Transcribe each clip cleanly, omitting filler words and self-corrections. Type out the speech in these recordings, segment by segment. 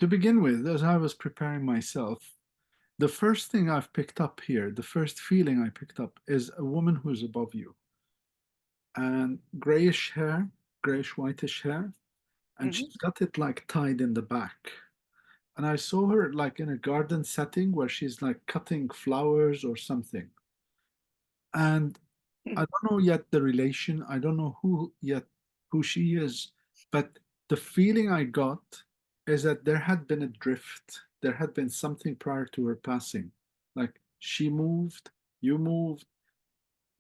To begin with, as I was preparing myself, the first thing I've picked up here, the first feeling I picked up is a woman who's above you and grayish hair, grayish whitish hair, and Hmm. she's got it like tied in the back. And I saw her like in a garden setting where she's like cutting flowers or something. And I don't know yet the relation. I don't know who yet who she is, but the feeling I got is that there had been a drift. There had been something prior to her passing. Like she moved, you moved.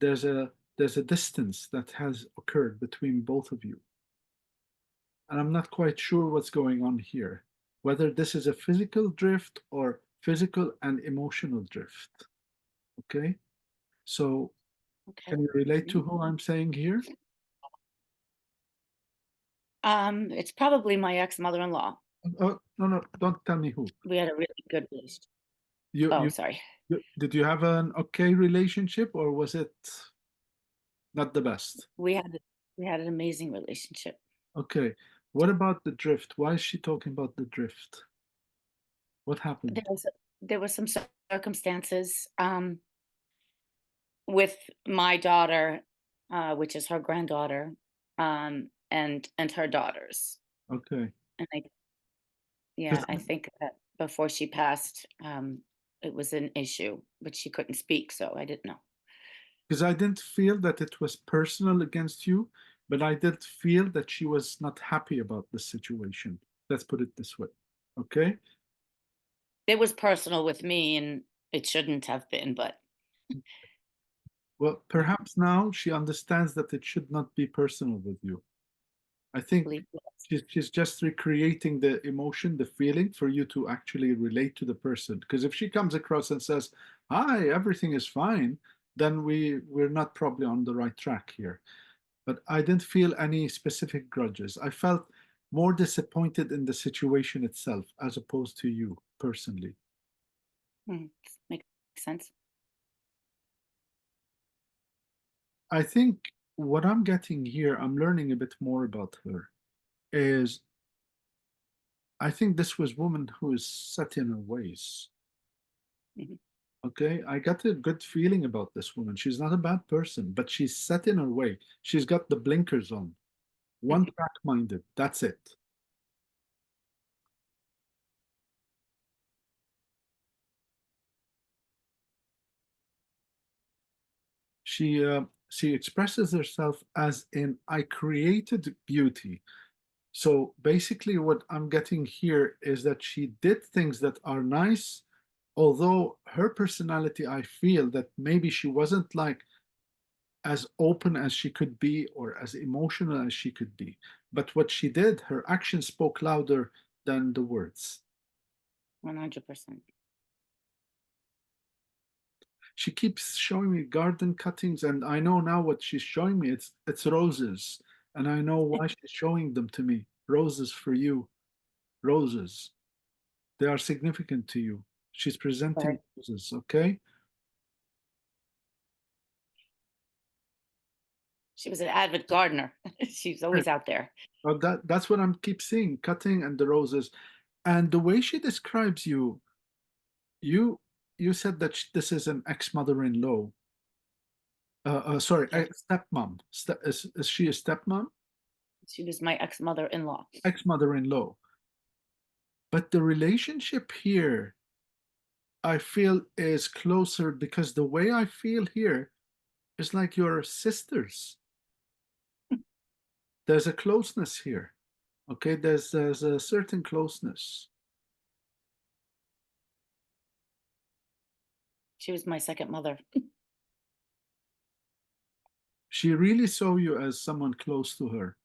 There's a distance that has occurred between both of you. And I'm not quite sure what's going on here. Whether this is a physical drift or physical and emotional drift. Okay? So Okay. can you relate to Mhm. who I'm saying here? It's probably my ex-mother-in-law. Oh, no, no, don't tell me who. We had a really good relationship. You, Oh, you, sorry. did you have an okay relationship or was it not the best? We had we had an amazing relationship. Okay. What about the drift? Why is she talking about the drift? What There happened? was there was some circumstances with my daughter, which is her granddaughter, and her daughters. Okay. And Because yeah, I think that before she passed, it was an issue, but she couldn't speak, so I didn't know. I didn't feel that it was personal against you, but I did feel that she was not happy about the situation. Let's put it this way. Okay. It was personal with me, and it shouldn't have been, but Well, yeah, perhaps now she understands that it should not be personal with you. I think believe yes. she's just recreating the emotion, the feeling for you to actually relate to the person. Because if she comes across and says, "Hi, everything is fine," then we're not probably on the right track here. But I didn't feel any specific grudges. I felt more disappointed in the situation itself as opposed to you personally. Hmm, makes sense. I think what I'm getting here, I'm learning a bit more about her, is I think this was woman who is set in her ways. Mhm. Okay, I got a good feeling about this woman. She's not a bad person, but she's set in her way. She's got the blinkers on, one track minded. That's it. She expresses herself as in I created beauty. So basically, what I'm getting here is that she did things that are nice, although her personality, I feel that maybe she wasn't like as open as she could be or as emotional as she could be. But what she did, her actions spoke louder than the words. 100%. She keeps showing me garden cuttings, and I know now what she's showing me. It's roses, and I know why she's showing them to me. Roses for you, roses. They are significant to you. She's presenting Or roses, okay? she was an avid gardener. She's Right. always out there. Well, that's what I'm keep seeing, cutting and the roses. And the way she describes you, you you said that this is an ex-mother-in-law. Sorry, a Yes, stepmom. Is she a stepmom? she was my ex-mother-in-law. Ex-mother-in-law. But the relationship here, I feel, is closer because the way I feel here is like your sisters. There's a closeness here. Okay, there's a certain closeness. She was my second mother. She really saw you as someone close to her.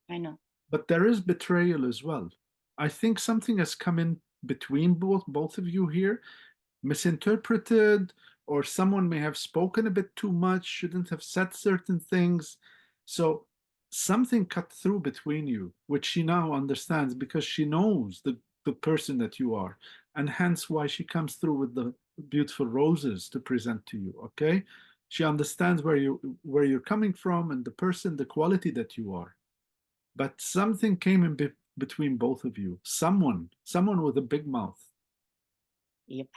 I know. But there is betrayal as well. I think something has come in between both of you here, misinterpreted, or someone may have spoken a bit too much, shouldn't have said certain things. So something cut through between you, which she now understands because she knows the person that you are, and hence why she comes through with the beautiful roses to present to you. Okay, she understands where you're coming from and the person, the quality that you are. But something came in between both of you. Someone with a big mouth. Yep.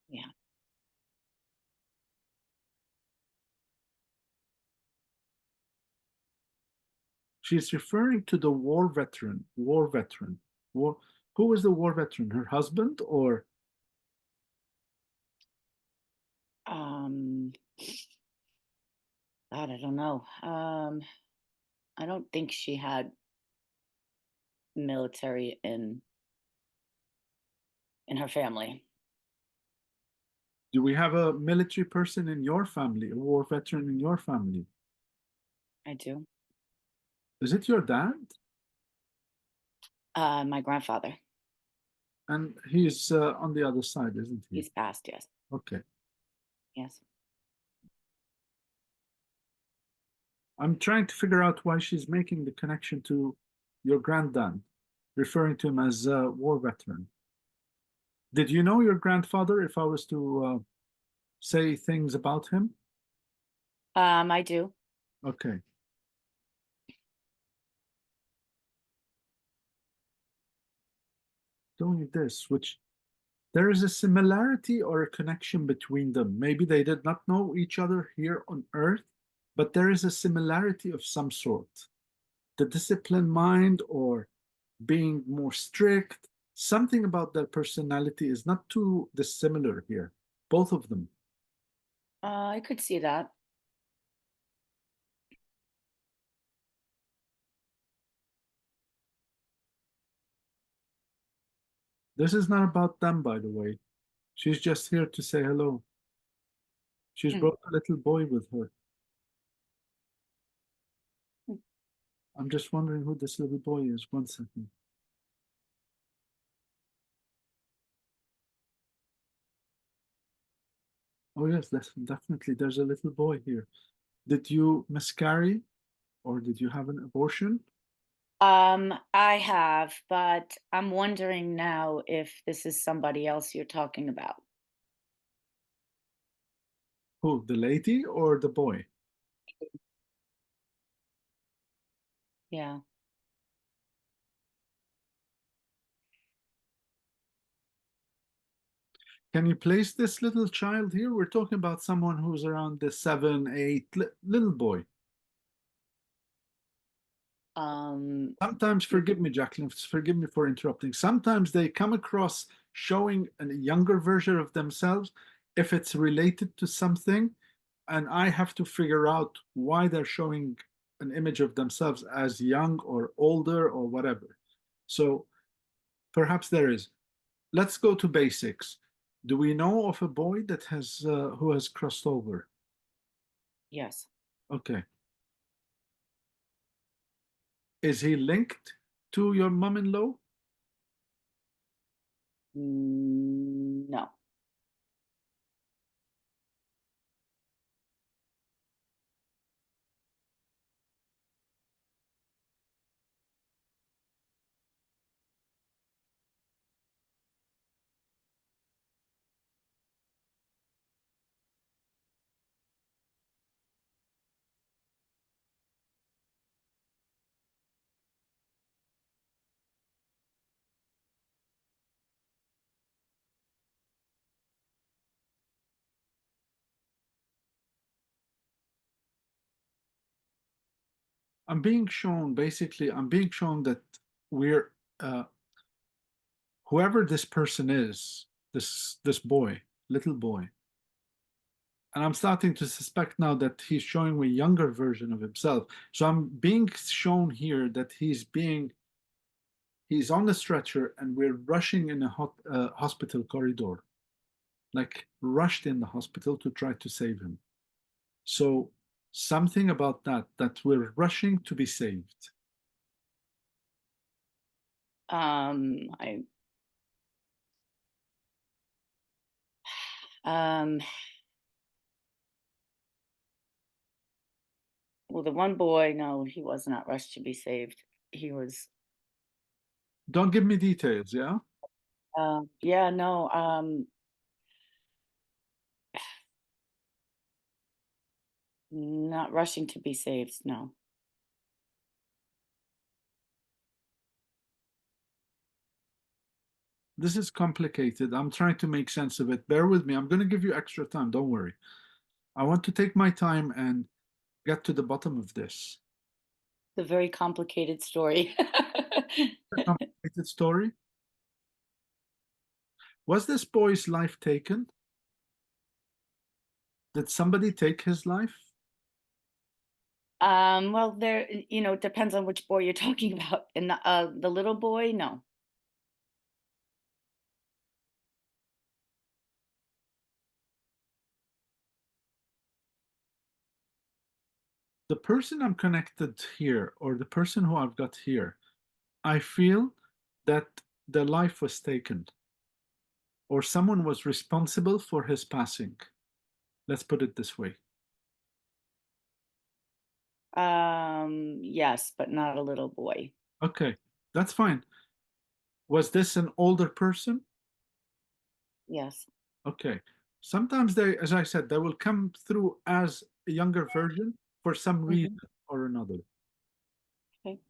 Yeah. She's referring to the war veteran. War veteran. War. Who was the war veteran? Her husband or Um, God, I don't know. I don't think she had military in her family. do we have a military person in your family, a war veteran in your family? I do. Is it your dad? My grandfather. And he's on the other side, isn't he? He's passed. Yes. Okay. Yes. I'm trying to figure out why she's making the connection to your granddad, referring to him as a war veteran. Did you know your grandfather, if I was to say things about him? I do. Okay. Doing this, which there is a similarity or a connection between them. Maybe they did not know each other here on Earth, but there is a similarity of some sort. The disciplined mind or being more strict, something about their personality is not too dissimilar here, both of them. I could see that. This is not about them, by the way. She's just here to say hello. She's Hmm. brought a little boy with her. Hmm. I'm just wondering who this little boy is. One second. Oh, yes, that's definitely. There's a little boy here. Did you miscarry or did you have an abortion? I have, but I'm wondering now if this is somebody else you're talking about. Who, the lady or the boy? Yeah. Can you place this little child here? We're talking about someone who's around the 7, 8, little boy. Um, Sometimes, forgive me, Jacqueline, forgive me for interrupting. Sometimes they come across showing a younger version of themselves if it's related to something, and I have to figure out why they're showing an image of themselves as young or older or whatever. So perhaps there is. Let's go to basics. Do we know of a boy that has who has crossed over? yes. Okay. Is he linked to your mom-in-law? No. I'm being shown that we're uh, whoever this person is, this boy, little boy, and I'm starting to suspect now that he's showing me a younger version of himself. So I'm being shown here that he's on the stretcher and we're rushing in a hospital corridor, like rushed in the hospital to try to save him. So something about that we're rushing to be saved. I um well, the one boy, no, he was not rushed to be saved. He was Don't give me details, yeah? yeah, no, not rushing to be saved, no. This is complicated. I'm trying to make sense of it. Bear with me. I'm going to give you extra time. Don't worry. I want to take my time and get to the bottom of this. It's a very complicated story. A complicated story. Was this boy's life taken? Did somebody take his life? Well, there, it depends on which boy you're talking about. And the little boy, no. The person I'm connected here, or the person who I've got here, I feel that the life was taken, or someone was responsible for his passing. Let's put it this way. Yes, but not a little boy. Okay, that's fine. Was this an older person? Yes. Okay. Sometimes they, as I said, they will come through as a younger version for some Hmm. reason or another. Okay.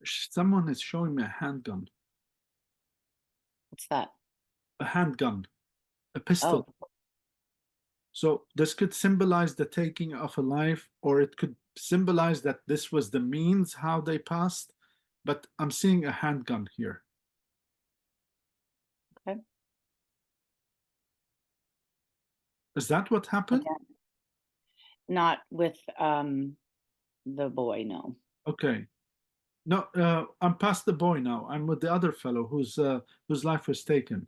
Someone is showing me a handgun, What's that? a handgun, a pistol. Oh, So this could symbolize the taking of a life, or it could symbolize that this was the means how they passed. But I'm seeing a handgun here. okay. Is that what happened? Again, not with the boy, no. Okay. No, I'm past the boy now. I'm with the other fellow whose life was taken.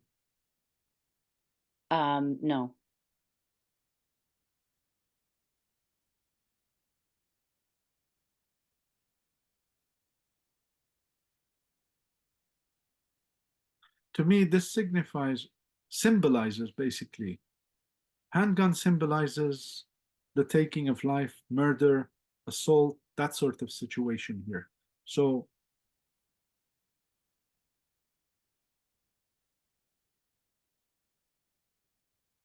No. To me, this symbolizes basically. Handgun symbolizes the taking of life, murder, assault, that sort of situation here. So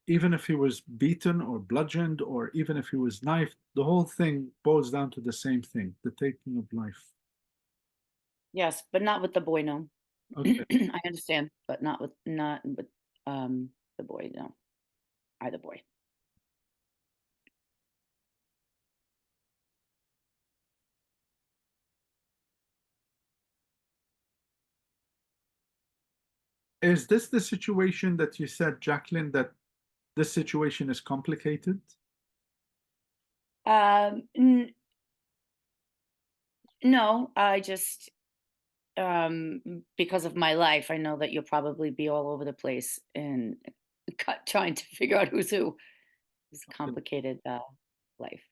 even if he was beaten or bludgeoned, or even if he was knifed, the whole thing boils down to the same thing, the taking of life. Yes, but not with the boy, no. Okay. I understand, but not with the boy, no. Either boy. Is this the situation that you said, Jacqueline, that this situation is complicated? Um, n- no, I just because of my life, I know that you'll probably be all over the place and trying to figure out who's who. It's a complicated life.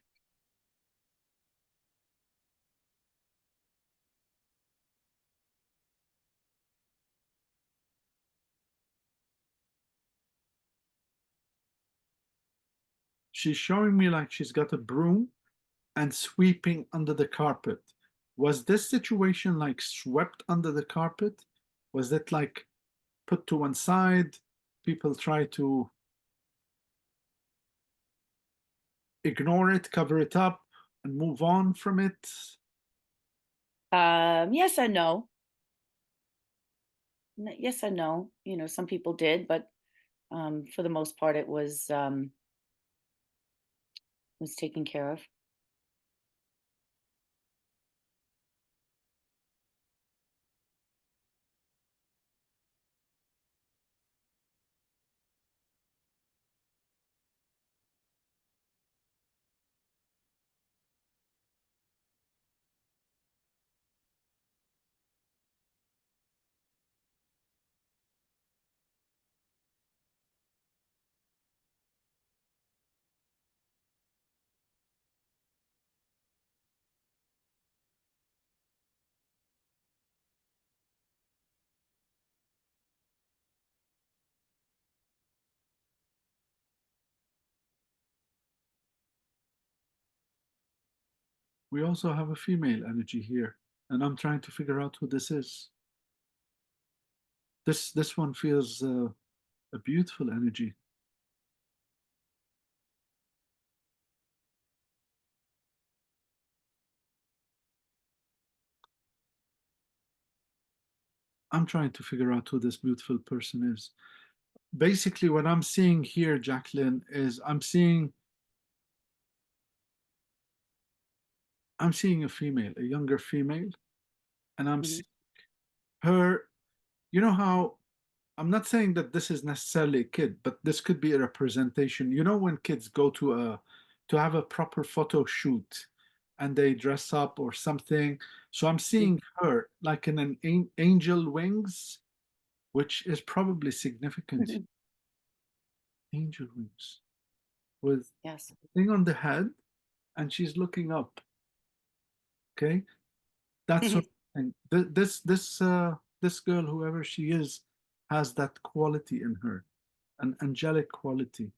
She's showing me like she's got a broom and sweeping under the carpet. Was this situation like swept under the carpet? Was it like put to one side? People try to ignore it, cover it up, and move on from it. Yes and no. Yes and no. Some people did, but for the most part, it was taken care of. We also have a female energy here, and I'm trying to figure out who this is. This one feels a beautiful energy. I'm trying to figure out who this beautiful person is. Basically, what I'm seeing here, Jacqueline, is I'm seeing a female, a younger female, and I'm Mhm. seeing her. You know how I'm not saying that this is necessarily a kid, but this could be a representation. You know, when kids go to have a proper photo shoot and they dress up or something. So I'm Mhm. seeing her like in an angel wings, which is probably significant. Mhm. Angel wings with Yes. a thing on the head, and she's looking up. Okay, that's Mhm. sort of thing. This girl, whoever she is, has that quality in her, an angelic quality.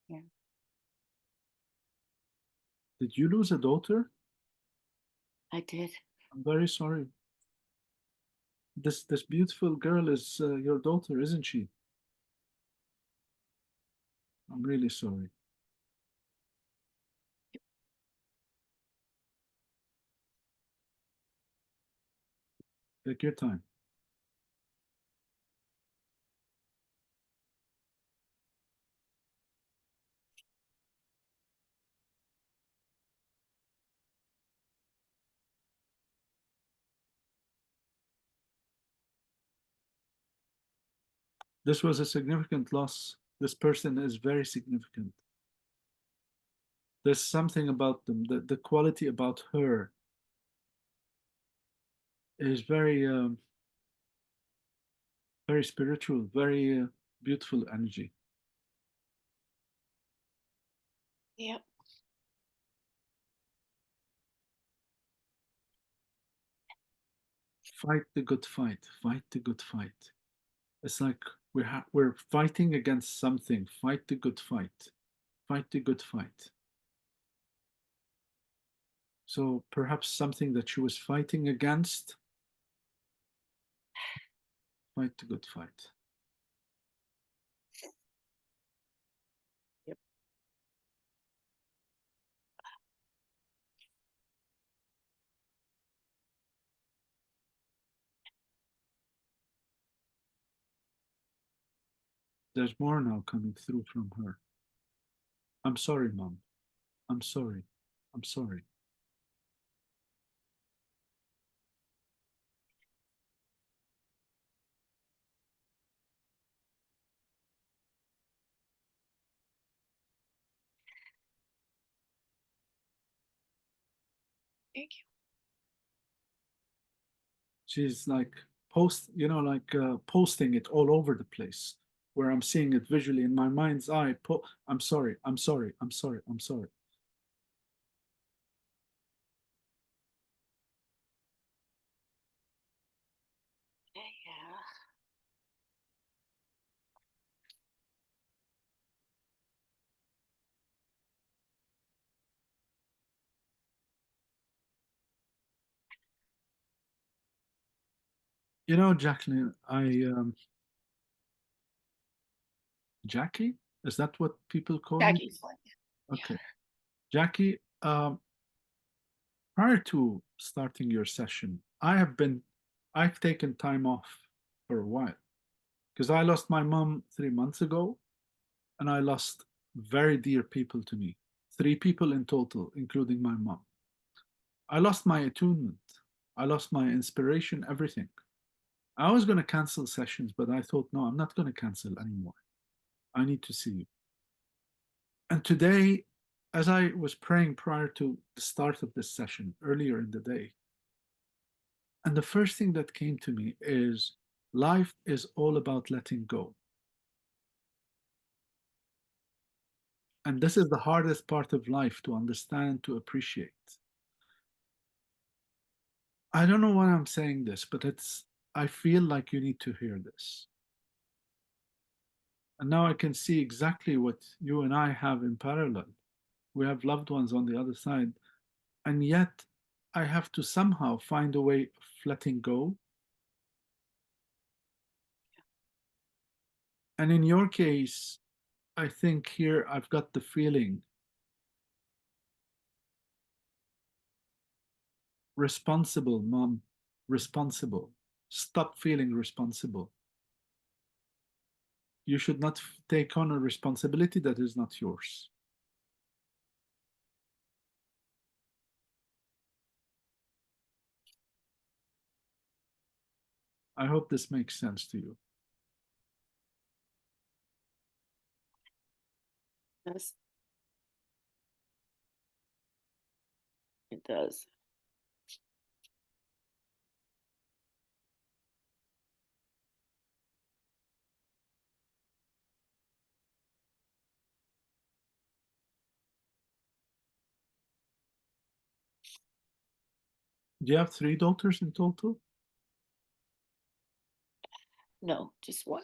Yeah, Did you lose a daughter? I did. I'm very sorry. This beautiful girl is your daughter, isn't she? I'm really sorry. Take your time. This was a significant loss. This person is very significant. There's something about them. The quality about her is very spiritual, very beautiful energy. Yep. Fight the good fight. Fight the good fight. It's like we're fighting against something. Fight the good fight. Fight the good fight. So perhaps something that she was fighting against. Fight the good fight. Yep. There's more now coming through from her. I'm sorry, Mom. I'm sorry. I'm sorry. Thank you. She's like posting it all over the place where I'm seeing it visually in my mind's eye. I'm sorry. I'm sorry. I'm sorry. I'm sorry. Yeah. You know, Jacqueline, Jackie, is that what people call you? Jackie's fine. Yeah. Okay. Jackie, prior to starting your session, I've taken time off for a while because I lost my mom 3 months ago and I lost very dear people to me. Three people in total, including my mom. I lost my attunement. I lost my inspiration, everything. I was going to cancel sessions, but I thought, no, I'm not going to cancel anymore. I need to see you. And today, as I was praying prior to the start of this session earlier in the day, and the first thing that came to me is life is all about letting go. And this is the hardest part of life to understand, to appreciate. I don't know why I'm saying this, but I feel like you need to hear this. And now I can see exactly what you and I have in parallel. We have loved ones on the other side. And yet, I have to somehow find a way of letting go. And in your case, I think here I've got the feeling responsible, mom, responsible. Stop feeling responsible. You should not take on a responsibility that is not yours. I hope this makes sense to you. Yes, it does. Do you have three daughters in total? No, just one.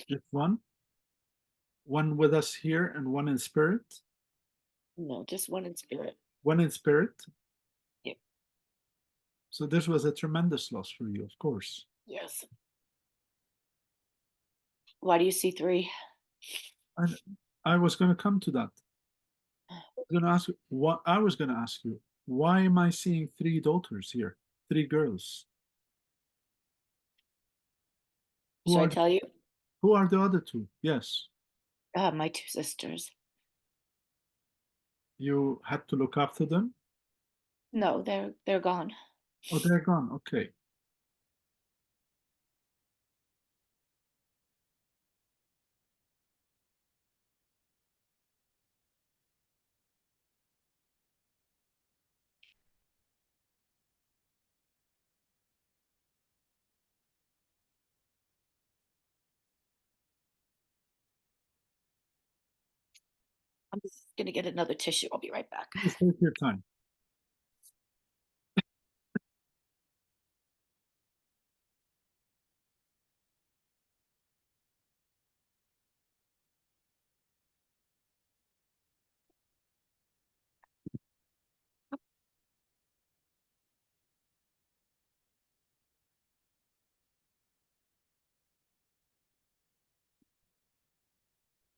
Just one? One with us here and one in spirit? No, just one in spirit. One in spirit? Yeah. So this was a tremendous loss for you, of course. Yes. Why do you see three? And I was going to come to that. Going to ask you what I was going to ask you. Why am I seeing three daughters here? Three girls. Who Should I are tell you? who are the other two? Yes, My two sisters. you had to look after them. No, they're gone. Oh, they're gone. Okay. I'm just gonna get another tissue. I'll be right back. Please take your time.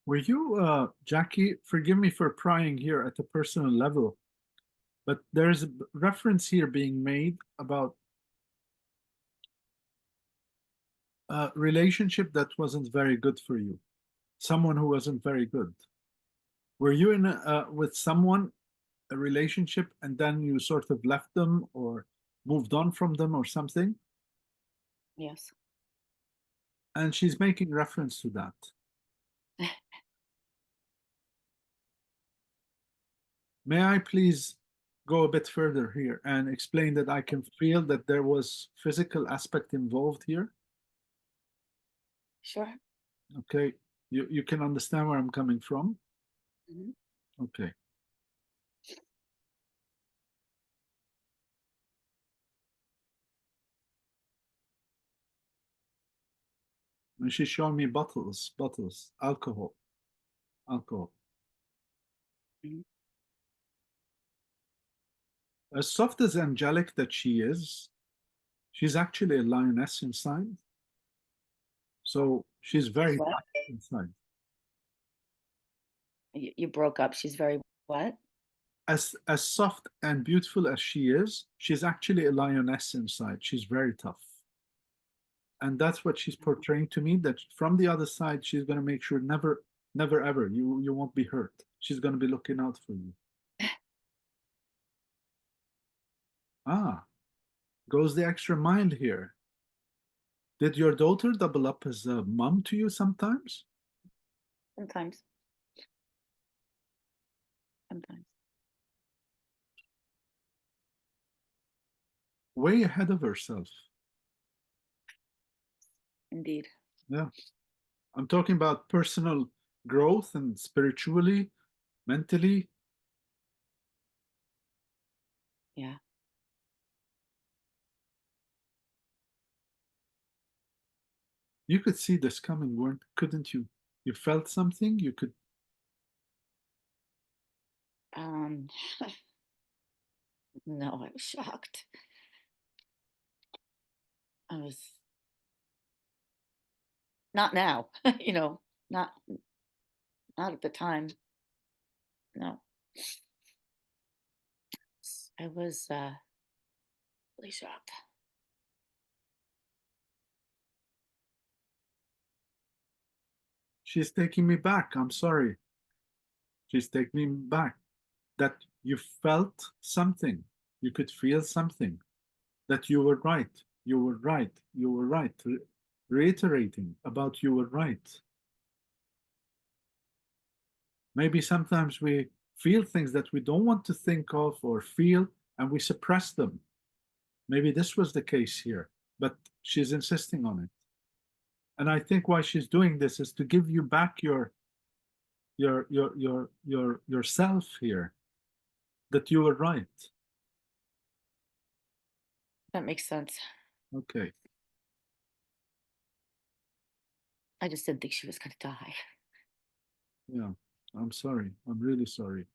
Were you, Jackie? Forgive me for prying here at a personal level, but there's a reference here being made about a relationship that wasn't very good for you, someone who wasn't very good. Were you in with someone, a relationship, and then you sort of left them or moved on from them or something? Yes. And she's making reference to that. May I please go a bit further here and explain that I can feel that there was physical aspect involved here? Sure. Okay, you can understand where I'm coming from? Mhm. Okay. And she's showing me bottles, alcohol. Mhm. As soft as angelic that she is, she's actually a lioness inside. So she's She's very what? tough inside. You broke up. She's very what? As soft and beautiful as she is, she's actually a lioness inside. She's very tough. And that's what she's portraying to me, that from the other side she's going to make sure never ever you won't be hurt. She's going to be looking out for you. Ah, goes the extra mile here. Did your daughter double up as a mom to you sometimes? Sometimes. Sometimes. Way ahead of herself. Indeed. Yeah, I'm talking about personal growth and spiritually, mentally. Yeah. You could see this coming, weren't couldn't you? You felt something, you could. Um, No, I was shocked. I was not now, you know, not not at the time. No. I was really shocked. She's taking me back. I'm sorry. She's taking me back. That you felt something. You could feel something. That you were right. You were right. You were right. Reiterating about you were right. Maybe sometimes we feel things that we don't want to think of or feel and we suppress them. Maybe this was the case here, but she's insisting on it. And I think why she's doing this is to give you back your yourself here, that you were right. That makes sense. Okay. I just didn't think she was gonna die. Yeah. I'm sorry. I'm really sorry.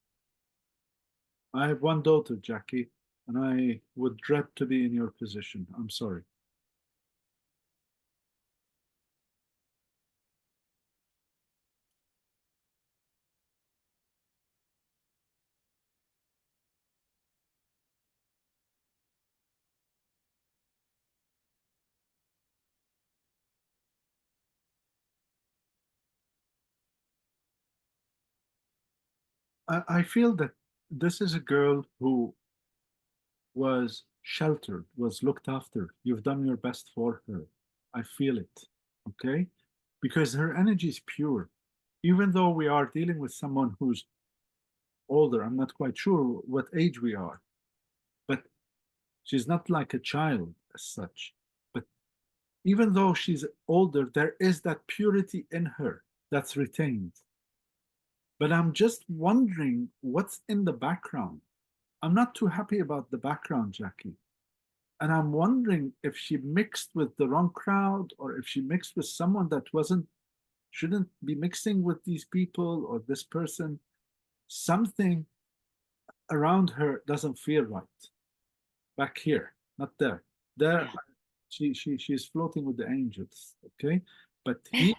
I have one daughter, Jackie, and I would dread to be in your position. I'm sorry. I feel that this is a girl who was sheltered, was looked after. You've done your best for her. I feel it. Okay? Because her energy is pure. Even though we are dealing with someone who's older, I'm not quite sure what age we are, but she's not like a child as such. But even though she's older, there is that purity in her that's retained. But I'm just wondering what's in the background. I'm not too happy about the background, Jackie. And I'm wondering if she mixed with the wrong crowd or if she mixed with someone that wasn't, shouldn't be mixing with these people or this person. Something around her doesn't feel right. Back here, not there. There, Yeah. she's floating with the angels, okay? But here,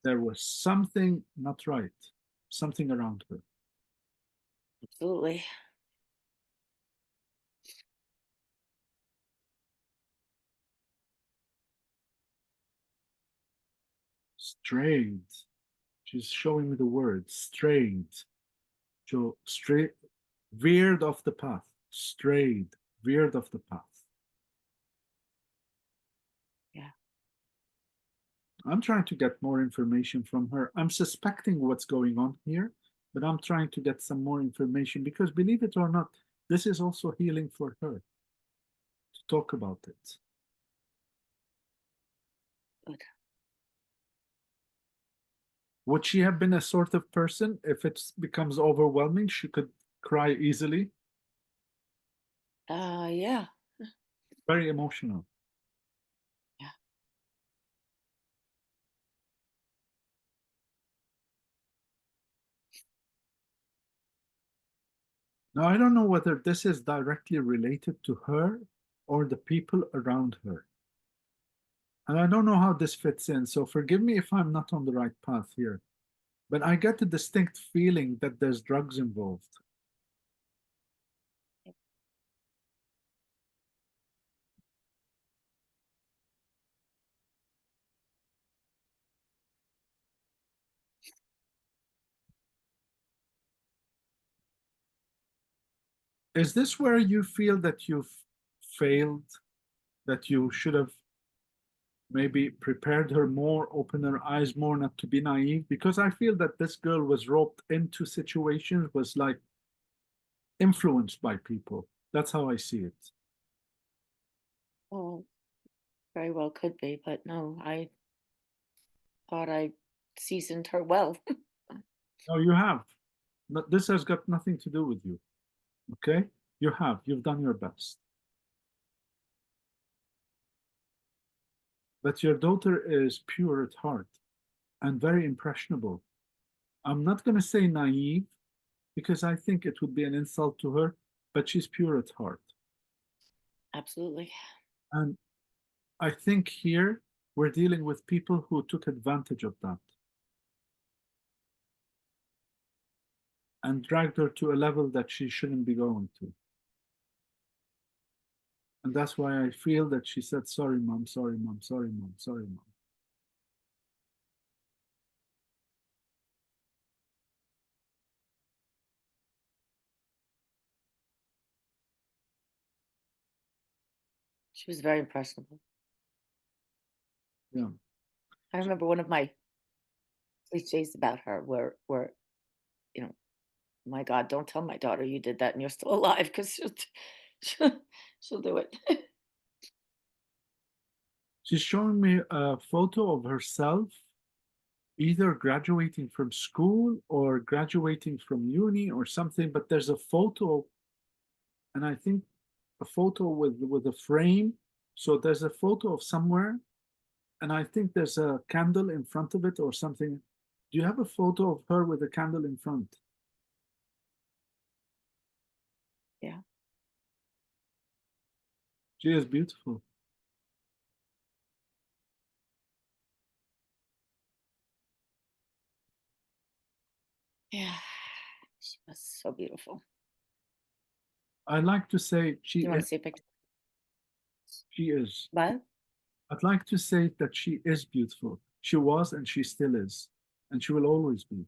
there was something not right, something around her. Absolutely. Strayed. She's showing me the word strayed. So straight, veered off the path, strayed, veered off the path. Yeah. I'm trying to get more information from her. I'm suspecting what's going on here, but I'm trying to get some more information because, believe it or not, this is also healing for her to talk about it. Good. Would she have been a sort of person if it becomes overwhelming? She could cry easily, Yeah. very emotional. Yeah. Now, I don't know whether this is directly related to her or the people around her. And I don't know how this fits in, so forgive me if I'm not on the right path here. But I get a distinct feeling that there's drugs involved. Is this where you feel that you've failed, that you should have maybe prepared her more, opened her eyes more, not to be naive? Because I feel that this girl was roped into situations, was like influenced by people. That's how I see it. Well, very well could be, but no, I thought I seasoned her well. No, you have. But this has got nothing to do with you. Okay? You have. You've done your best. But your daughter is pure at heart and very impressionable. I'm not going to say naive because I think it would be an insult to her, but she's pure at heart. Absolutely. And I think here we're dealing with people who took advantage of that and dragged her to a level that she shouldn't be going to. And that's why I feel that she said, sorry, mom, sorry, mom, sorry, mom, sorry, mom. She was very impressionable. Yeah. I remember one of my cliches about her were, you know, my God, don't tell my daughter you did that and you're still alive because she'll, she'll do it. She's showing me a photo of herself either graduating from school or graduating from uni or something, but there's a photo, and I think a photo with a frame. So there's a photo of somewhere, and I think there's a candle in front of it or something. Do you have a photo of her with a candle in front? Yeah. She is beautiful. Yeah. She was so beautiful. I like to say Do you want to see a picture? she is. What? I'd like to say that she is beautiful. She was and she still is, and she will always be.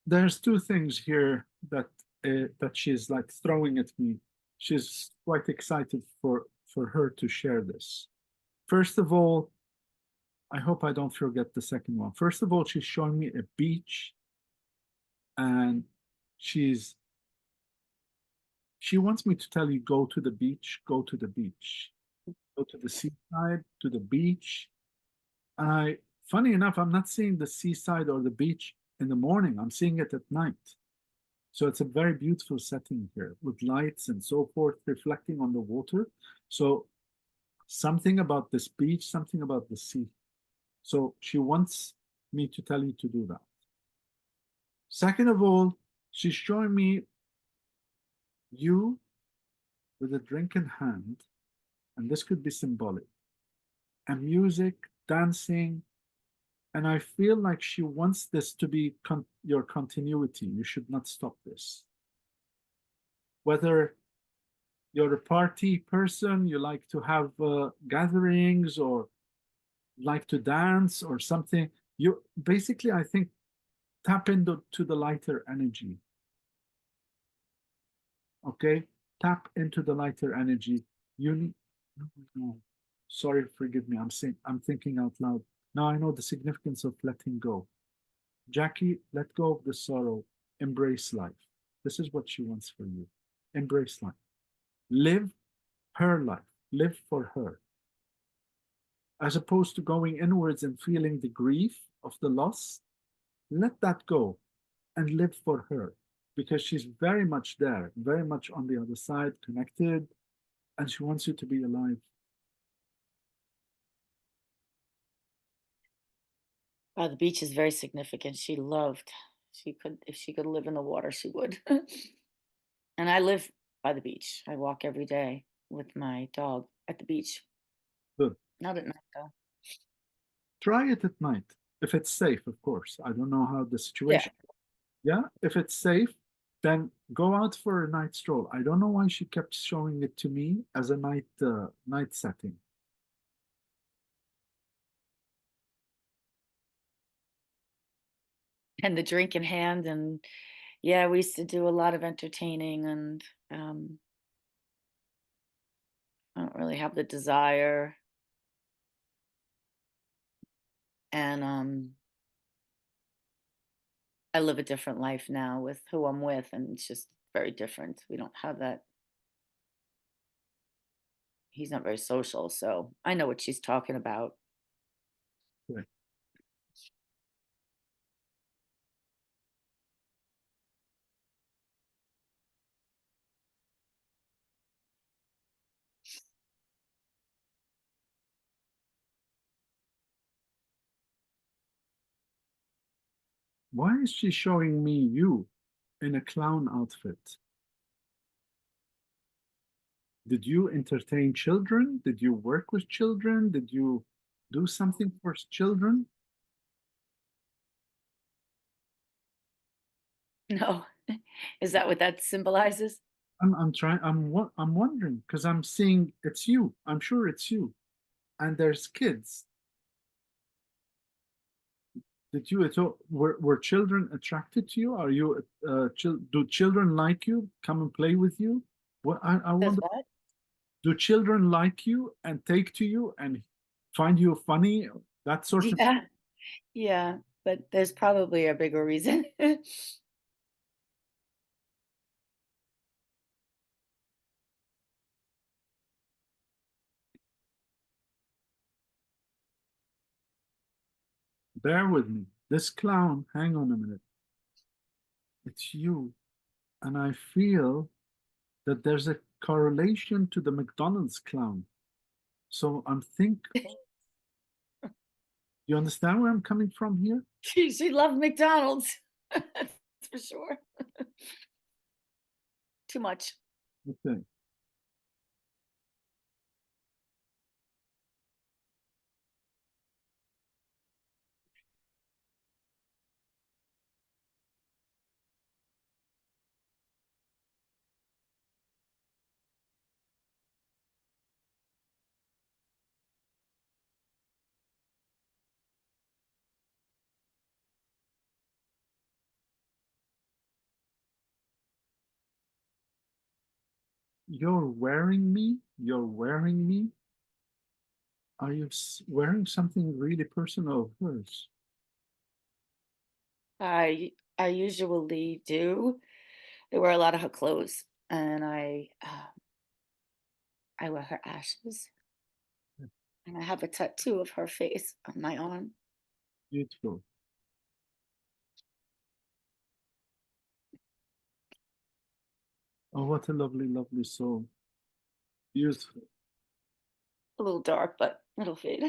There's two things here that she's like throwing at me. She's quite excited for her to share this. First of all, I hope I don't forget the second one. First of all, she's showing me a beach, and she's she wants me to tell you go to the beach, go to the beach, go to the seaside, to the beach. And funny enough, I'm not seeing the seaside or the beach in the morning. I'm seeing it at night. So it's a very beautiful setting here with lights and so forth reflecting on the water. So something about this beach, something about the sea. So she wants me to tell you to do that. Second of all, she's showing me you with a drink in hand, and this could be symbolic, and music, dancing, and I feel like she wants this to be your continuity. You should not stop this. Whether you're a party person, you like to have gatherings or like to dance or something, you basically, I think, tap into to the lighter energy. Okay? Tap into the lighter energy. You need, no, no. Sorry, forgive me. I'm thinking out loud. Now I know the significance of letting go. Jackie, let go of the sorrow. Embrace life. This is what she wants for you. Embrace life. Live her life. Live for her. As opposed to going inwards and feeling the grief of the loss, let that go and live for her because she's very much there, very much on the other side, connected, and she wants you to be alive. The beach is very significant. She loved. She could, if she could live in the water, she would. And I live by the beach. I walk every day with my dog at the beach. Good. Not at night though. Try it at night if it's safe, of course. I don't know how the Yeah. situation. Yeah, if it's safe, then go out for a night stroll. I don't know why she kept showing it to me as a night setting. And the drink in hand, and yeah, we used to do a lot of entertaining, and I don't really have the desire. And I live a different life now with who I'm with, and it's just very different. We don't have that. He's not very social, so I know what she's talking about. Right. Why is she showing me you in a clown outfit? Did you entertain children? Did you work with children? Did you do something for children? No. Is that what that symbolizes? I'm trying. I'm wondering because I'm seeing it's you. I'm sure it's you. And there's kids. Did you at all, were children attracted to you? Are you do children like you? Come and play with you? What I Does wonder, what? do children like you and take to you and find you funny? That sort of. Yeah. Yeah, but there's probably a bigger reason. Bear with me. This clown, hang on a minute. It's you. And I feel that there's a correlation to the McDonald's clown. So I'm think, you understand where I'm coming from here? She loved McDonald's. That's for sure. Too much. Okay. You're wearing me? You're wearing me? Are you wearing something really personal of hers? I usually do. I wear a lot of her clothes, and I wear her ashes, and I have a tattoo of her face on my arm. Beautiful. Oh, what a lovely, lovely soul. Beautiful. A little dark, but it'll fade.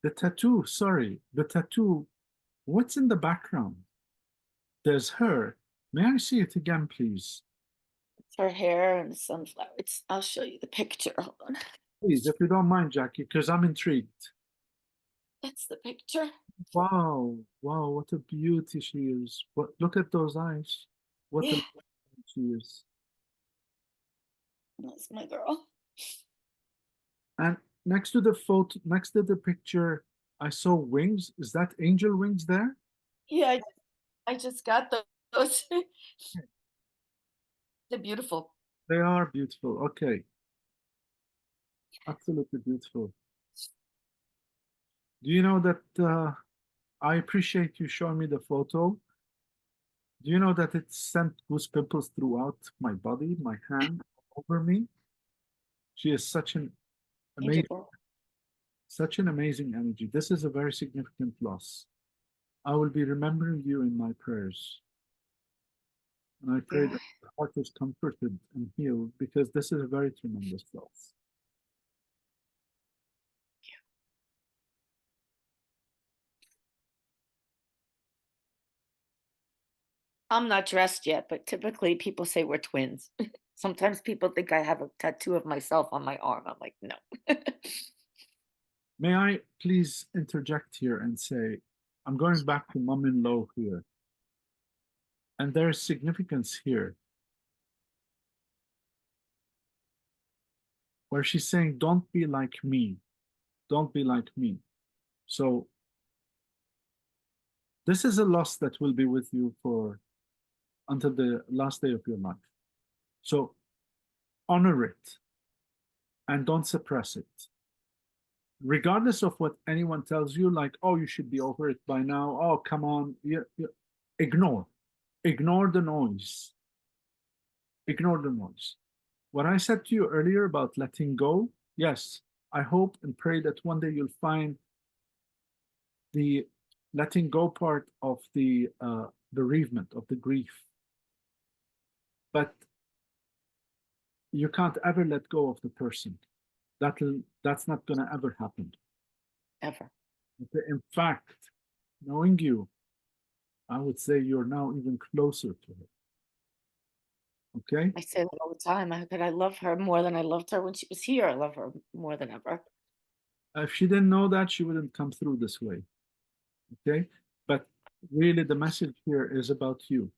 The tattoo, sorry, the tattoo. What's in the background? There's her. May I see it again, please? It's her hair and the sunflower. I'll show you the picture. Hold on. Please, if you don't mind, Jackie, because I'm intrigued. That's the picture. Wow, wow, what a beauty she is. What, look at those eyes. What a Yeah, lovely she is. that's my girl. And next to the photo, next to the picture, I saw wings. Is that angel wings there? Yeah, I just got those. They're beautiful. They are beautiful. Okay, absolutely beautiful. Do you know that I appreciate you showing me the photo? Do you know that it sent goose pimples throughout my body, my hand, over me? She is Angel amazing, girl. such an amazing energy. This is a very significant loss. I will be remembering you in my prayers. And I pray Yeah. that your heart is comforted and healed because this is a very tremendous loss. I'm not dressed yet, but typically people say we're twins. Sometimes people think I have a tattoo of myself on my arm. I'm like, no. May I please interject here and say, I'm going back to mom in law here, and there's significance here where she's saying, don't be like me, don't be like me. So, this is a loss that will be with you for until the last day of your life. So, honor it and don't suppress it. Regardless of what anyone tells you, like, oh, you should be over it by now. Oh, come on. Ignore. Ignore the noise. Ignore the noise. What I said to you earlier about letting go, yes, I hope and pray that one day you'll find the letting go part of the bereavement, of the grief. But you can't ever let go of the person. That's not gonna ever happen. Ever. In fact, knowing you, I would say you're now even closer to her. Okay? I say that all the time. I love her more than I loved her when she was here. I love her more than ever. If she didn't know that, she wouldn't come through this way. Okay? But really, the message here is about you,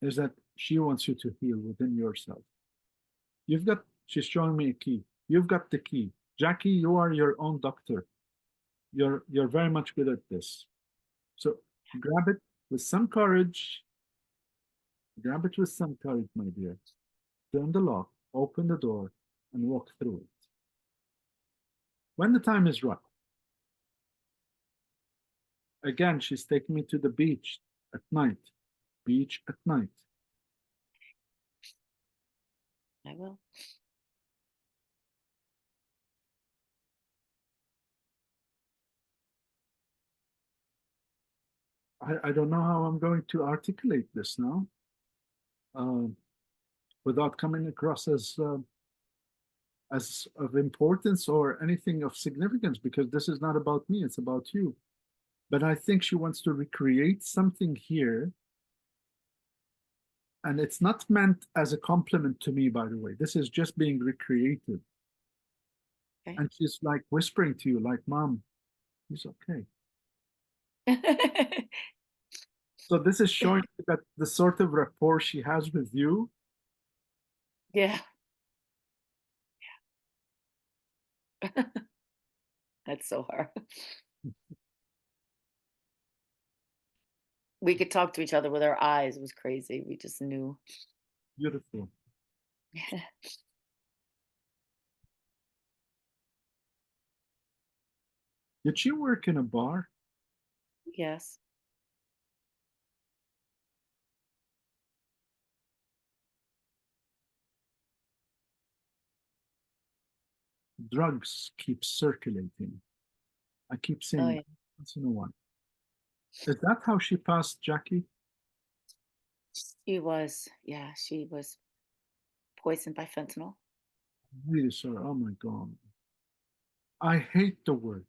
is that she wants you to heal within yourself. She's showing me a key. You've got the key. Jackie, you are your own doctor. You're very much good at this. So grab it with some courage. Grab it with some courage, my dear. Turn the lock, open the door, and walk through it. When the time is right, again, she's taking me to the beach at night. Beach at night. I will. I don't know how I'm going to articulate this now um, without coming across as of importance or anything of significance, because this is not about me, it's about you. But I think she wants to recreate something here. And it's not meant as a compliment to me, by the way. This is just being recreated. Okay. And she's like whispering to you, like, Mom, he's okay. So this is showing that the sort of rapport she has with you. Yeah. That's so hard. We could talk to each other with our eyes. It was crazy. We just knew. Beautiful. Did she work in a bar? Yes. Drugs keep circulating. I keep Oh, saying yeah. that once in a while. Is that how she passed, Jackie? She was, yeah, she was poisoned by fentanyl. Really sorry. Oh my God. I hate the word.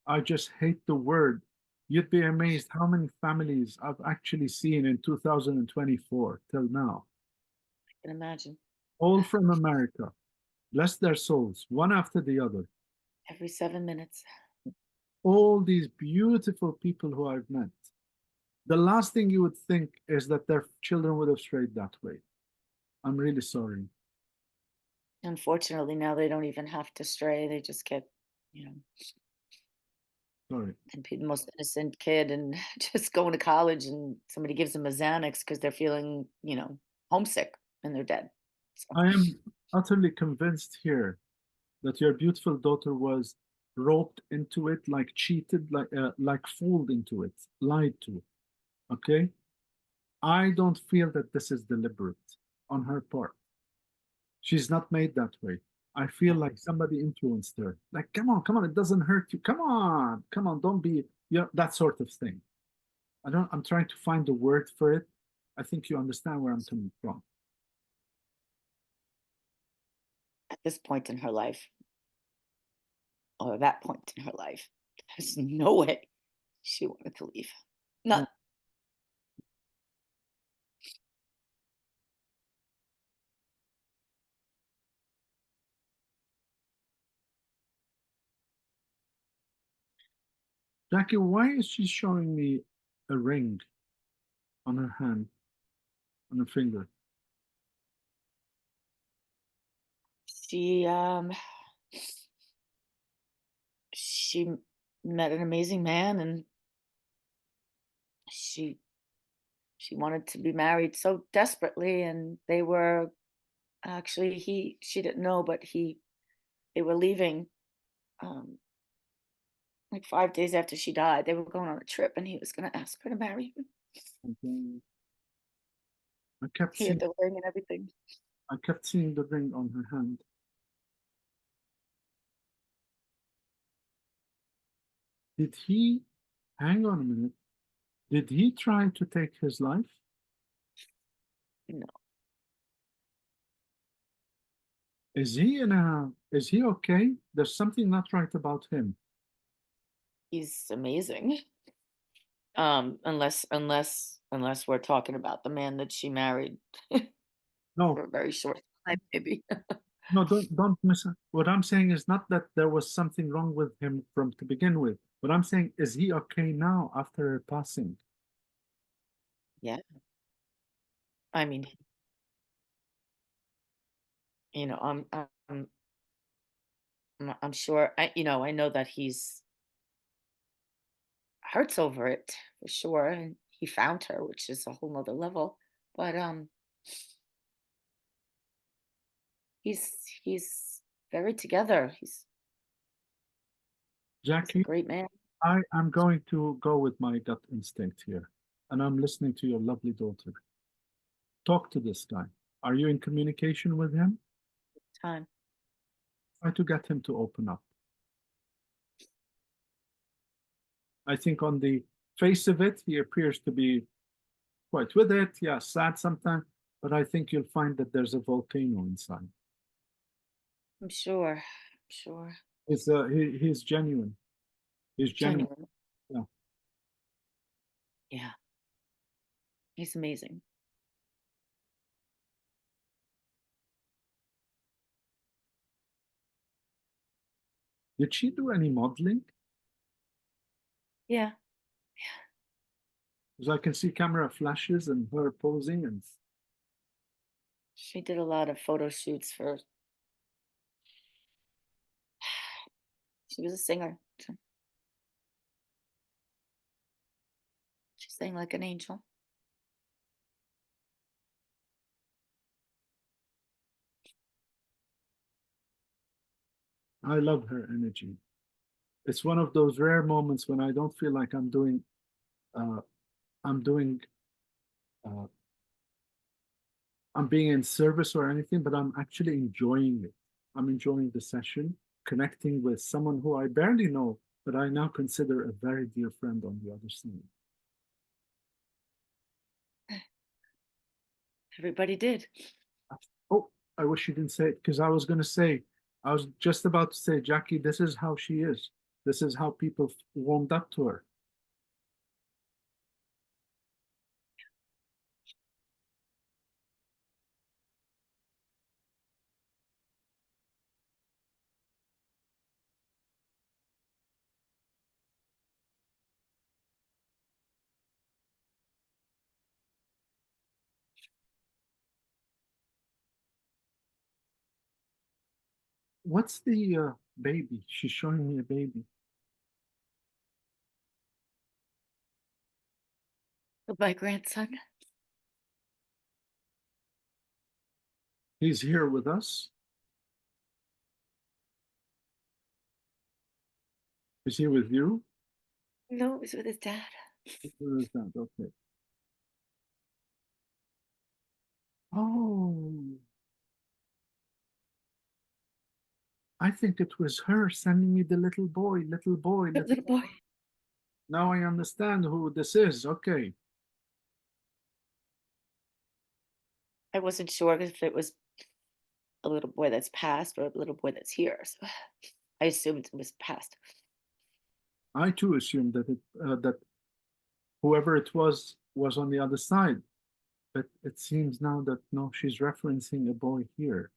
I just hate the word. You'd be amazed how many families I've actually seen in 2024 till now, I can imagine. all from America. Bless their souls, one after the other. Every 7 minutes. All these beautiful people who I've met. The last thing you would think is that their children would have strayed that way. I'm really sorry. Unfortunately, now they don't even have to stray. They just get, you know, Sorry. and be the most innocent kid and just going to college and somebody gives them a Xanax because they're feeling, homesick and they're dead. So I am utterly convinced here that your beautiful daughter was roped into it, like cheated, like fooled into it, lied to. Okay, I don't feel that this is deliberate on her part. She's not made that way. I feel no. like somebody influenced her. Like, come on, it doesn't hurt you. Come on, don't be, that sort of thing. I'm trying to find the word for it. I think you understand where I'm coming from. At this point in her life, or that point in her life, there's no way she wanted to leave. No, None. Jackie, why is she showing me a ring on her hand, on her finger? She met an amazing man and she she wanted to be married so desperately, and they were actually he she didn't know, but they were leaving um like 5 days after she died. They were going on a trip and he was going to ask her to marry him. Okay. I kept He had seeing, the ring and everything. I kept seeing the ring on her hand. Did he Hang on a minute. Did he try to take his life? No, Is he okay? There's something not right about him. he's amazing. Unless we're talking about the man that she married No, for a very short time, maybe. no, don't miss it. What I'm saying is not that there was something wrong with him from to begin with. What I'm saying is he okay now after her passing? Yeah, I mean, you know, I'm sure. I know that he's hurts over it for sure, and he found her, which is a whole nother level. But he's very together. He's a Jackie, great man. I am going to go with my gut instinct here, and I'm listening to your lovely daughter. Talk to this guy. Are you in communication with him? Time. Try to get him to open up. I think on the face of it, he appears to be quite with it. Yeah, sad sometimes, but I think you'll find that there's a volcano inside. I'm sure. I'm sure. He's genuine. He's genuine. Genuine. Yeah. Yeah. He's amazing. Did she do any modeling? Yeah. Because I can see camera flashes and her posing, and She did a lot of photo shoots for she was a singer. So she sang like an angel. I love her energy. It's one of those rare moments when I don't feel like uh, I'm doing, uh, I'm being in service or anything, but I'm actually enjoying it. I'm enjoying the session, connecting with someone who I barely know, but I now consider a very dear friend on the other side. Everybody did. Oh, I wish you didn't say it because I was going to say, I was just about to say, Jackie, this is how she is. This is how people warmed up to her. What's the baby? She's showing me a baby. My grandson. He's here with us. Is he with you? No, it was with his dad. Where is that? Okay. Oh, I think it was her sending me the little boy, little boy, That little. little boy. Now I understand who this is. Okay. I wasn't sure if it was a little boy that's passed or a little boy that's here. So I assumed it was passed. I too assumed that whoever it was on the other side, but it seems now that no, she's referencing a boy here.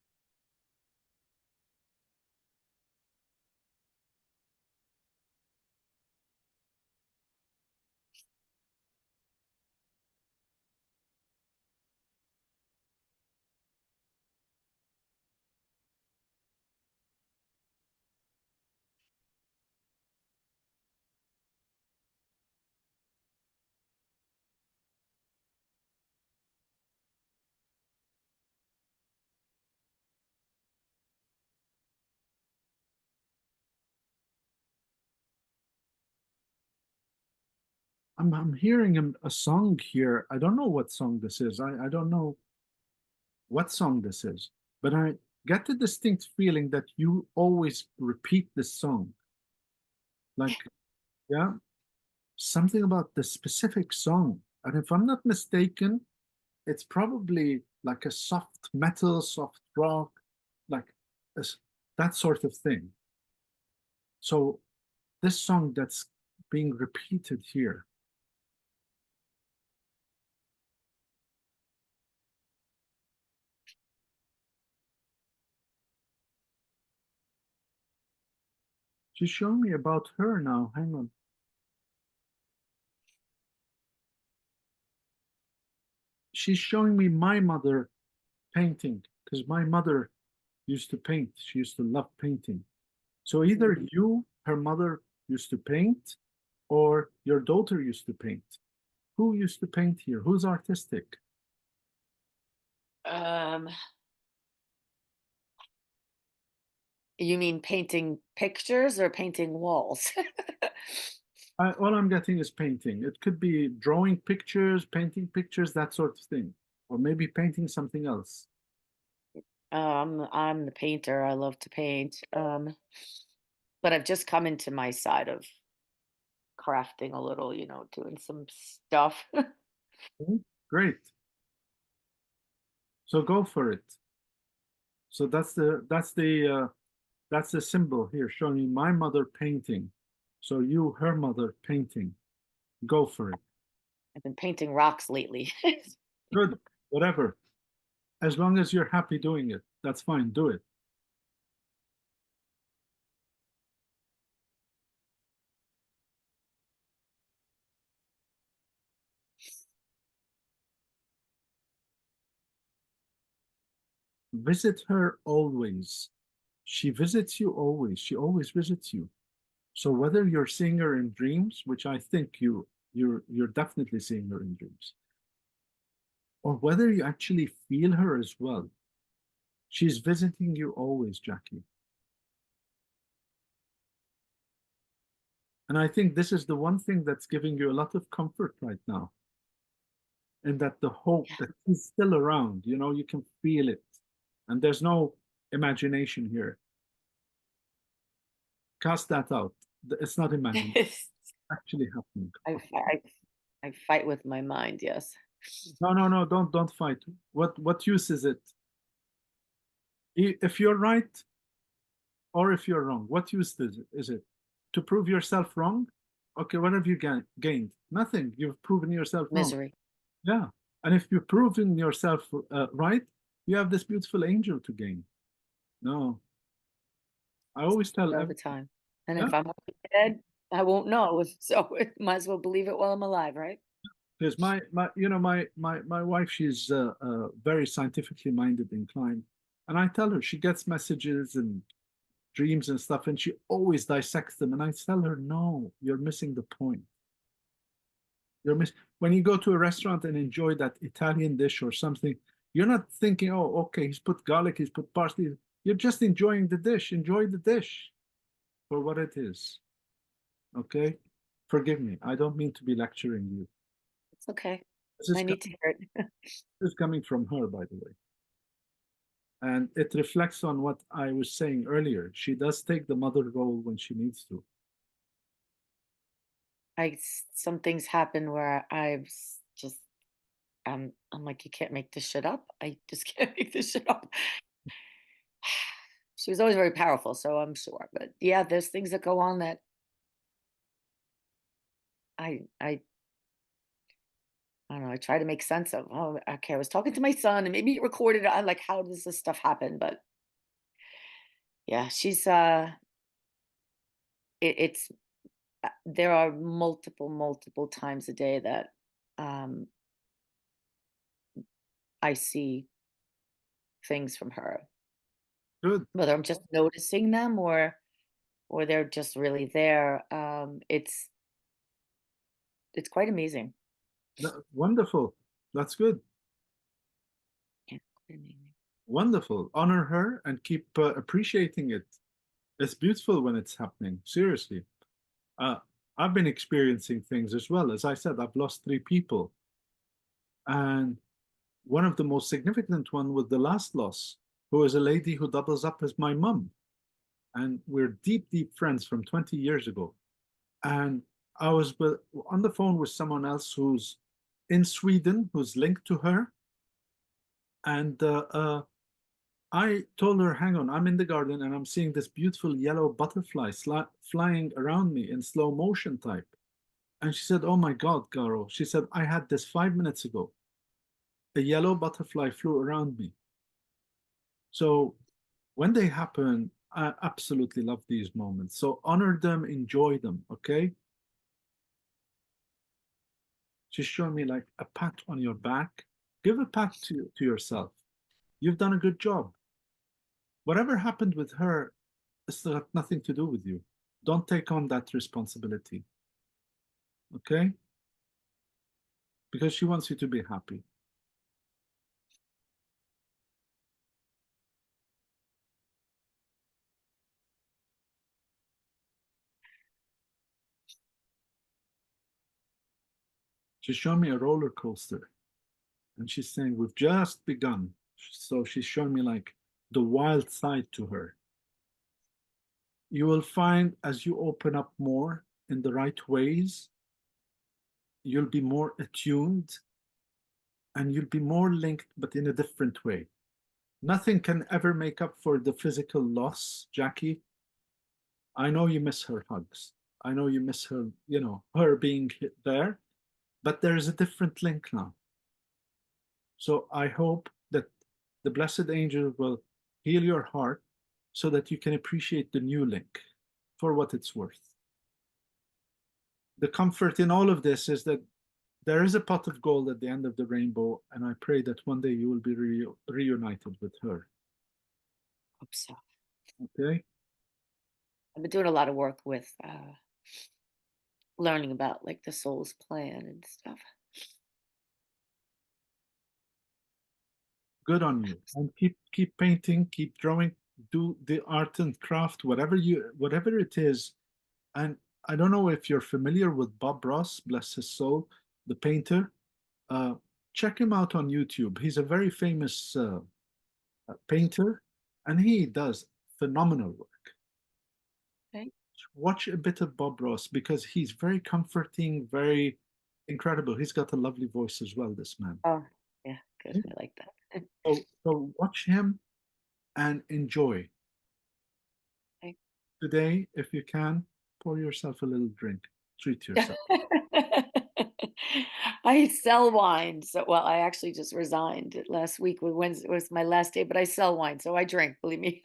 I'm hearing a song here. I don't know what song this is. I don't know what song this is, but I get the distinct feeling that you always repeat this song. Like, yeah, something about the specific song. And if I'm not mistaken, it's probably like a soft metal, soft rock, like this, that sort of thing. So this song that's being repeated here, she's showing me about her now. Hang on. She's showing me my mother painting because my mother used to paint. She used to love painting. So either you, her mother, used to paint, or your daughter used to paint. Who used to paint here? Who's artistic? Um, you mean painting pictures or painting walls? All I'm getting is painting. It could be drawing pictures, painting pictures, that sort of thing, or maybe painting something else. I'm the painter. I love to paint. But I've just come into my side of crafting a little, doing some stuff. Mhm. Great. So go for it. So that's the symbol here showing you my mother painting. So you, her mother painting. Go for it. I've been painting rocks lately. Good. Whatever. As long as you're happy doing it, that's fine. Do it. Visit her always. She visits you always. She always visits you. So whether you're seeing her in dreams, which I think you're definitely seeing her in dreams, or whether you actually feel her as well, she's visiting you always, Jackie. And I think this is the one thing that's giving you a lot of comfort right now, and that the hope Yeah. that she's still around, you can feel it. And there's no imagination here. Cast that out. It's not imagination, it's actually happening. I, I, I fight with my mind, yes. No, no, no, don't fight. What use is it? If you're right or if you're wrong, what use is it? To prove yourself wrong? Okay, what have you gained? Nothing. You've proven yourself wrong. Misery Yeah. And if you've proven yourself right, you have this beautiful angel to gain. No, I always tell all the everyone, time. And yeah, if I'm dead, I won't know. So might as well believe it while I'm alive, right? because my wife, she's very scientifically minded inclined, and I tell her she gets messages and dreams and stuff, and she always dissects them, and I tell her, no, you're missing the point. When you go to a restaurant and enjoy that Italian dish or something, you're not thinking, oh, okay, he's put garlic, he's put parsley. You're just enjoying the dish. Enjoy the dish for what it is. Okay? Forgive me. I don't mean to be lecturing you. It's okay. This is, I need to hear it. this is coming from her, by the way. And it reflects on what I was saying earlier. She does take the mother role when she needs to. Some things happen where just I'm like, you can't make this shit up. I just can't make this shit up. She was always very powerful, so I'm sure. But yeah, there's things that go on that I I don't know. I try to make sense of. Oh, okay. I was talking to my son, and maybe it recorded. I like, how does this stuff happen? But yeah, she's it's there are multiple times a day that um I see things from her, Good. whether I'm just noticing them or they're just really there. It's quite amazing. Wonderful. That's good. Yeah, quite amazing. Wonderful. Honor her and keep appreciating it. It's beautiful when it's happening. Seriously. Uh, I've been experiencing things as well. As I said, I've lost three people. And one of the most significant one was the last loss, who is a lady who doubles up as my mum. And we're deep, deep friends from 20 years ago. And I was on the phone with someone else who's in Sweden, who's linked to her, and I told her, "Hang on, I'm in the garden and I'm seeing this beautiful yellow butterfly flying around me in slow motion type." And she said, "Oh my God, Garo." She said, "I had this 5 minutes ago. A yellow butterfly flew around me." So when they happen, I absolutely love these moments. So honor them, enjoy them, okay? She's showing me like a pat on your back. Give a pat to yourself. You've done a good job. Whatever happened with her, it's got nothing to do with you. Don't take on that responsibility, okay? Because she wants you to be happy. She's showing me a roller coaster and she's saying, "We've just begun." So she's showing me like the wild side to her. You will find as you open up more in the right ways, you'll be more attuned and you'll be more linked, but in a different way. Nothing can ever make up for the physical loss, Jackie. I know you miss her hugs. I know you miss her, her being there, but there is a different link now. So I hope that the blessed angel will heal your heart so that you can appreciate the new link for what it's worth. The comfort in all of this is that there is a pot of gold at the end of the rainbow, and I pray that one day you will be reunited with her. Hope so. Okay? I've been doing a lot of work with learning about like the soul's plan and stuff. Good on you. And keep painting, keep drawing, do the art and craft, whatever it is. And I don't know if you're familiar with Bob Ross, bless his soul, the painter. Uh, Check him out on YouTube. He's a very famous painter, and he does phenomenal work. Okay. Watch a bit of Bob Ross because he's very comforting, very incredible. He's got a lovely voice as well, this man. Oh, yeah, good. I like that. So watch him and enjoy. Okay. Today, if you can, pour yourself a little drink. Treat yourself. I sell wine. So, well, I actually just resigned last week. Wednesday was my last day, but I sell wine, so I drink. Believe me.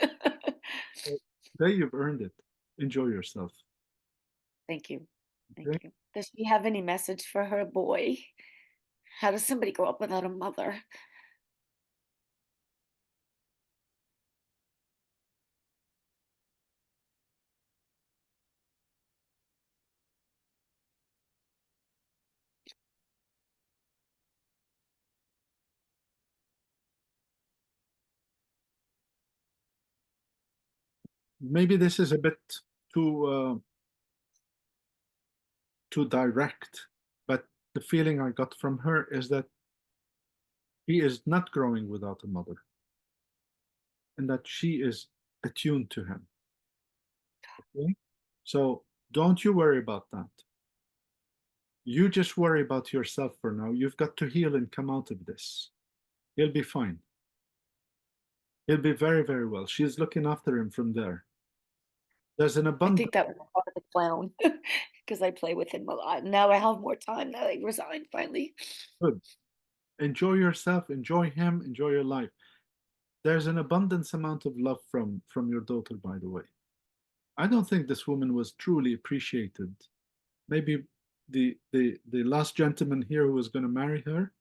Today you've earned it. Enjoy yourself. Thank you. Thank Okay? you. Does she have any message for her boy? How does somebody grow up without a mother? Maybe this is a bit too too direct, but the feeling I got from her is that he is not growing without a mother, and that she is attuned to him. Okay? So don't you worry about that. You just worry about yourself for now. You've got to heal and come out of this. He'll be fine. He'll be very, very well. She's looking after him from there. There's an I abundance. think that was part of the clown because I play with him a lot. Now I have more time now that I resigned finally. Good. Enjoy yourself, enjoy him, enjoy your life. There's an abundance amount of love from your daughter, by the way. I don't think this woman was truly appreciated. Maybe the last gentleman here who was going to marry her.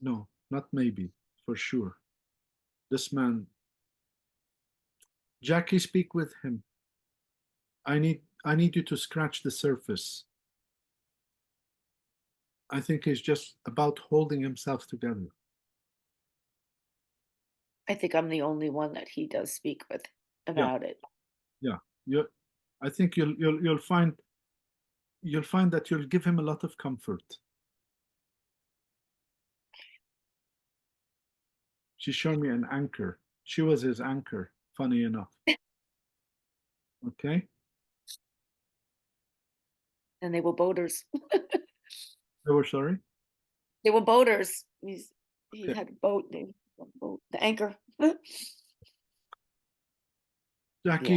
No, not maybe, for sure. This man, Jackie, speak with him. I need you to scratch the surface. I think he's just about holding himself together. I think I'm the only one that he does speak with Yeah, about it. yeah. You, I think you'll find that you'll give him a lot of comfort. She showed me an anchor. She was his anchor, funny enough. Okay? and they were boaters. They were sorry? They were boaters. He Okay. had a boat. They boat the anchor. Jackie,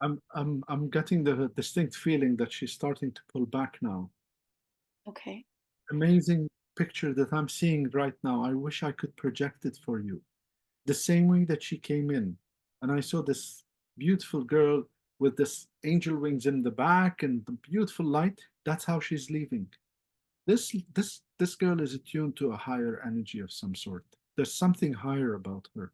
Yeah. I'm getting the distinct feeling that she's starting to pull back now. Okay. Amazing picture that I'm seeing right now. I wish I could project it for you. The same way that she came in, and I saw this beautiful girl with this angel wings in the back and the beautiful light. That's how she's leaving. This girl is attuned to a higher energy of some sort. There's something higher about her.